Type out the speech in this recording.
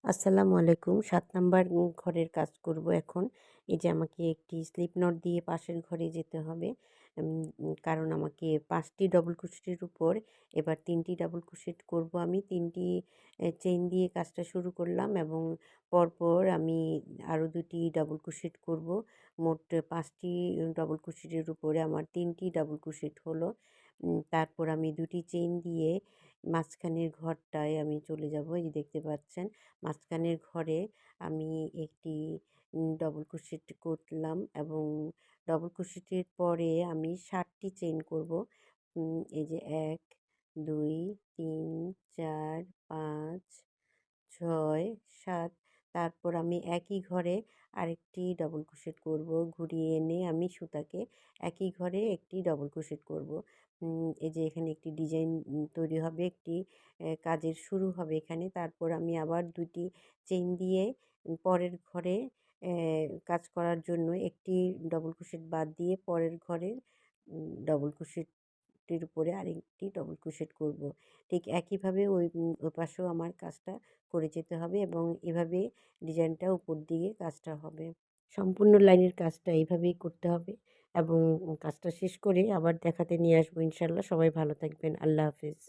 আসসালামু আলাইকুম। ৭ নাম্বার ঘরের কাজ করব এখন। এই যে আমাকে একটি স্লিপ নট দিয়ে পাশের ঘরে যেতে হবে। উম উম কারণ আমাকে ৫ টি ডবল ক্রোশেটের উপর এবার ৩ টি ডাবল ক্রোশেট করব আমি। ৩ টি চেইন দিয়ে কাজটা শুরু করলাম এবং পরপর আমি আরও ২ টি ডাবল ক্রোশেট করব। মোট ৫ টি ডাবল ক্রোশেটের উপরে আমার ৩ টি ডাবল ক্রোশেট হলো। তারপর আমি ২ টি চেইন দিয়ে মাঝখানের ঘরটায় আমি চলে যাব। এই যে দেখতে পাচ্ছেন। মাঝখানের ঘরে আমি একটি ডবল ক্রোশেট করলাম এবং ডবল ক্রোশেটের পরে আমি ৬০ টি চেইন করব। এই যে ১, ২, ৩, ৪, ৫, ৬, ৭। তারপর আমি একই ঘরে আরেকটি ডবল ক্রোশেট করব। ঘুরিয়ে এনে আমি সুতাকে একই ঘরে একটি ডবল ক্রোশেট করব। এই যে এখানে একটি ডিজাইন তৈরি হবে, একটি কাজের শুরু হবে এখানে। তারপর আমি আবার ২ টি চেইন দিয়ে পরের ঘরে কাজ করার জন্য একটি ডবল ক্রোশেট বাদ দিয়ে পরের ঘরের ডবল ক্রোশেটের উপরে আরেকটি ডবল ক্রোশেট করব। ঠিক একইভাবে ওই পাশেও আমার কাজটা করে যেতে হবে এবং এভাবে ডিজাইনটা উপর দিকে কাজটা হবে। সম্পূর্ণ লাইনের কাজটা এভাবেই করতে হবে এবং কাজটা শেষ করে আবার দেখাতে নিয়ে আসবো ইনশাআল্লাহ। সবাই ভালো থাকবেন। আল্লাহ হাফেজ।